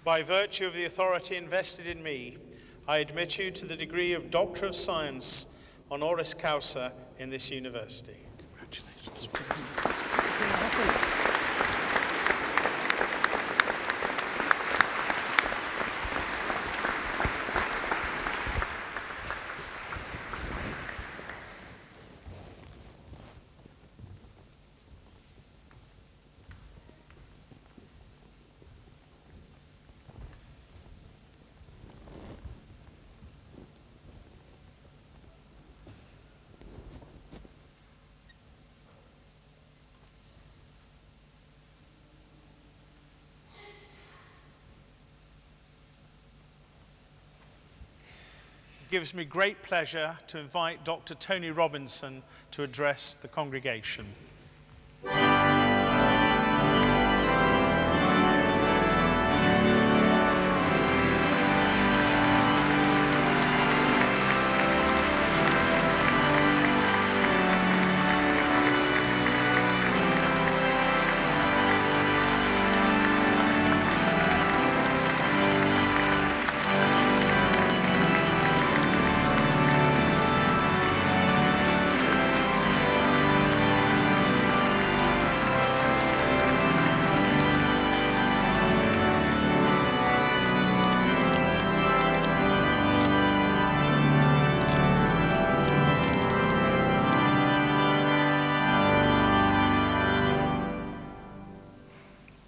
By virtue of the authority invested in me, I admit you to the degree of Doctor of Science, honoris causa, in this university. Congratulations. It gives me great pleasure to invite Dr. Tony Robinson to address the congregation.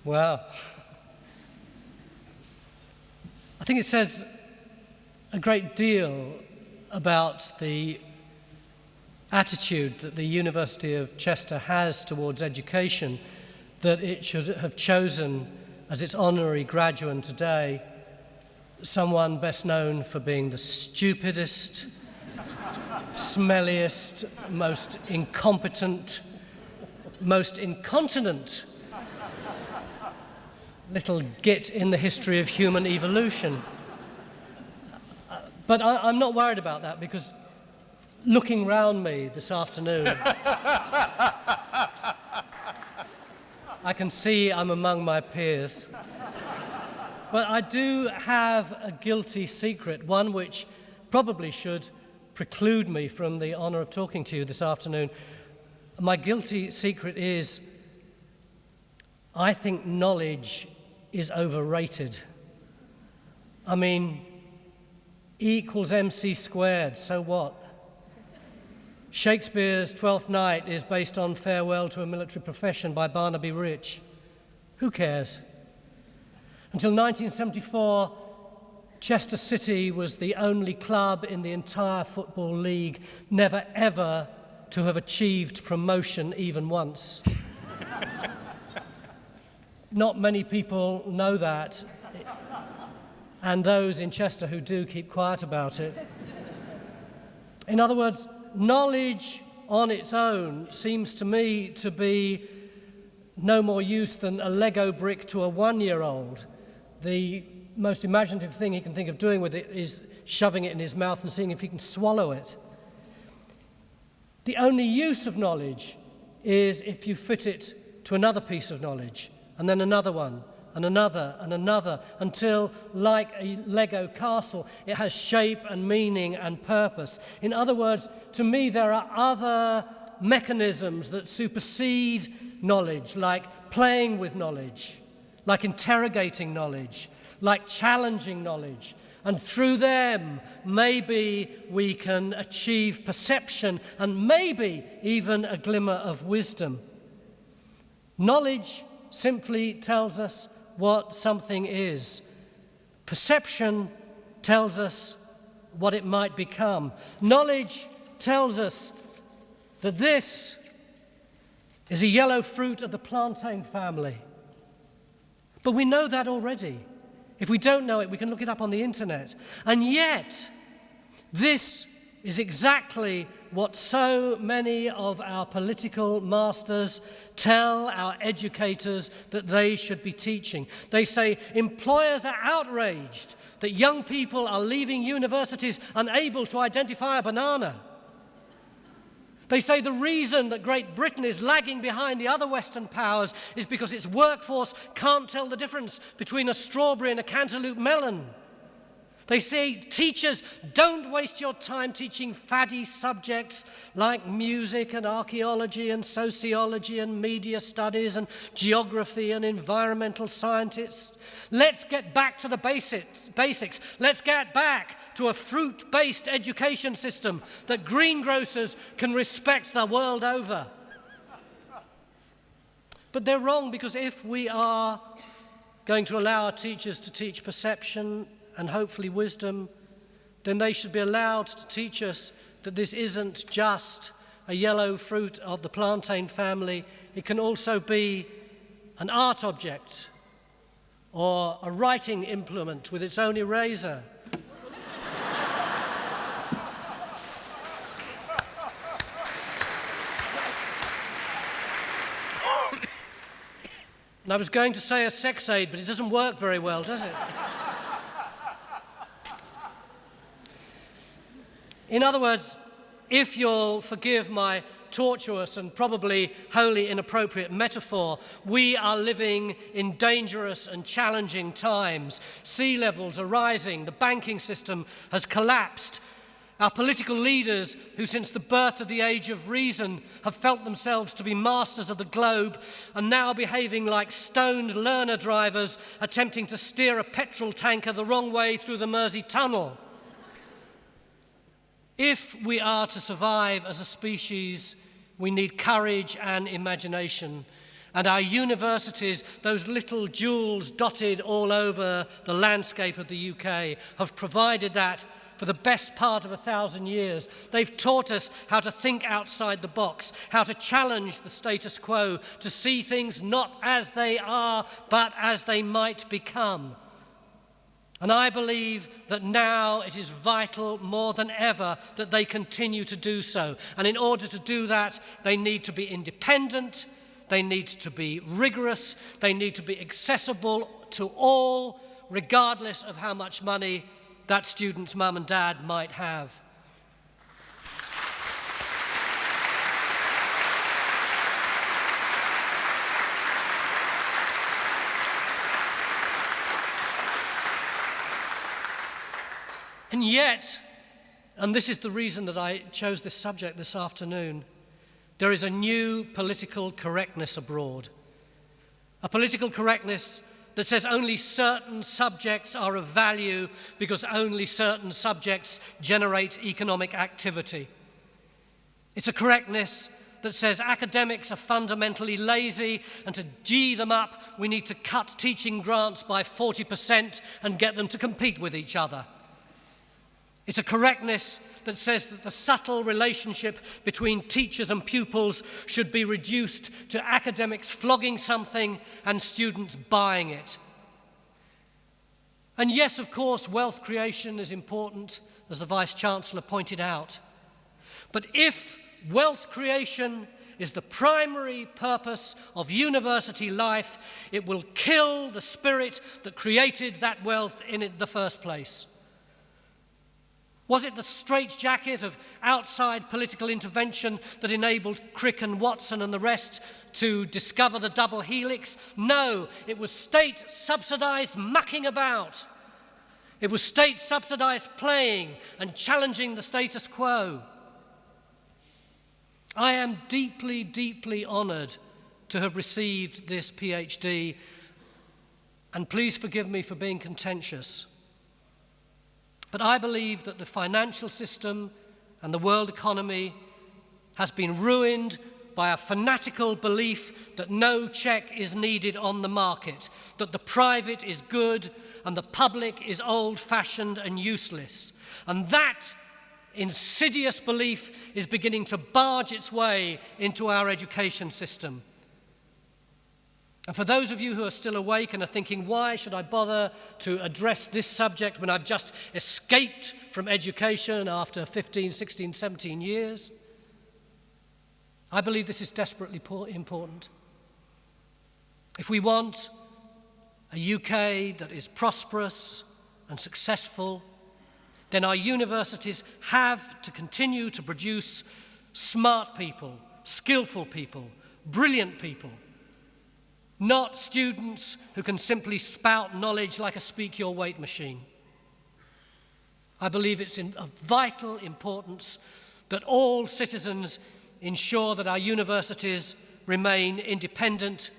Wow. I think it says a great deal about the attitude that the University of Chester has towards education that it should have chosen as its honorary graduate today someone best known for being the stupidest, smelliest, most incompetent, most incontinent little git in the history of human evolution. But I'm not worried about that, because looking round me this afternoon, I can see I'm among my peers. But I do have a guilty secret, one which probably should preclude me from the honor of talking to you this afternoon. My guilty secret is I think knowledge is overrated. I mean, E equals MC squared, so what? Shakespeare's Twelfth Night is based on Farewell to a Military Profession by Barnaby Rich. Who cares? Until 1974, Chester City was the only club in the entire Football League never ever to have achieved promotion even once. Not many people know that, and those in Chester who do keep quiet about it. In other words, knowledge on its own seems to me to be no more use than a Lego brick to a one-year-old. The most imaginative thing he can think of doing with it is shoving it in his mouth and seeing if he can swallow it. The only use of knowledge is if you fit it to another piece of knowledge, and then another one, and another, until, like a Lego castle, it has shape and meaning and purpose. In other words, to me, there are other mechanisms that supersede knowledge, like playing with knowledge, like interrogating knowledge, like challenging knowledge. And through them, maybe we can achieve perception and maybe even a glimmer of wisdom. Knowledge simply tells us what something is. Perception tells us what it might become. Knowledge tells us that this is a yellow fruit of the plantain family. But we know that already. If we don't know it, we can look it up on the internet. And yet, this is exactly what so many of our political masters tell our educators that they should be teaching. They say employers are outraged that young people are leaving universities unable to identify a banana. They say the reason that Great Britain is lagging behind the other Western powers is because its workforce can't tell the difference between a strawberry and a cantaloupe melon. They say, teachers, don't waste your time teaching faddy subjects like music and archaeology and sociology and media studies and geography and environmental scientists. Let's get back to the basics. Let's get back to a fruit-based education system that greengrocers can respect the world over. But they're wrong, because if we are going to allow our teachers to teach perception and hopefully wisdom, then they should be allowed to teach us that this isn't just a yellow fruit of the plantain family. It can also be an art object or a writing implement with its own eraser. And I was going to say a sex aid, but it doesn't work very well, does it? In other words, if you'll forgive my tortuous and probably wholly inappropriate metaphor, we are living in dangerous and challenging times. Sea levels are rising, the banking system has collapsed. Our political leaders, who since the birth of the age of reason have felt themselves to be masters of the globe, are now behaving like stoned learner drivers attempting to steer a petrol tanker the wrong way through the Mersey Tunnel. If we are to survive as a species, we need courage and imagination. And our universities, those little jewels dotted all over the landscape of the UK, have provided that for the best part of 1,000 years. They've taught us how to think outside the box, how to challenge the status quo, to see things not as they are, but as they might become. And I believe that now it is vital more than ever that they continue to do so. And in order to do that, they need to be independent, they need to be rigorous, they need to be accessible to all, regardless of how much money that student's mum and dad might have. And yet, and this is the reason that I chose this subject this afternoon, there is a new political correctness abroad. A political correctness that says only certain subjects are of value because only certain subjects generate economic activity. It's a correctness that says academics are fundamentally lazy, and to G them up, we need to cut teaching grants by 40% and get them to compete with each other. It's a correctness that says that the subtle relationship between teachers and pupils should be reduced to academics flogging something and students buying it. And yes, of course, wealth creation is important, as the Vice-Chancellor pointed out. But if wealth creation is the primary purpose of university life, it will kill the spirit that created that wealth in the first place. Was it the straitjacket of outside political intervention that enabled Crick and Watson and the rest to discover the double helix? No, it was state-subsidized mucking about. It was state-subsidized playing and challenging the status quo. I am deeply, deeply honored to have received this PhD, and please forgive me for being contentious. But I believe that the financial system and the world economy has been ruined by a fanatical belief that no check is needed on the market, that the private is good and the public is old-fashioned and useless. And that insidious belief is beginning to barge its way into our education system. And for those of you who are still awake and are thinking, why should I bother to address this subject when I've just escaped from education after 15, 16, 17 years? I believe this is desperately important. If we want a UK that is prosperous and successful, then our universities have to continue to produce smart people, skillful people, brilliant people, not students who can simply spout knowledge like a speak-your-weight machine. I believe it's of vital importance that all citizens ensure that our universities remain independent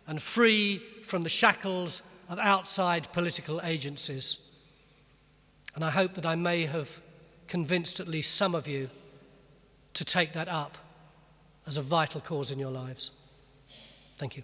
and free from the shackles of outside political agencies. And I hope that I may have convinced at least some of you to take that up as a vital cause in your lives. Thank you.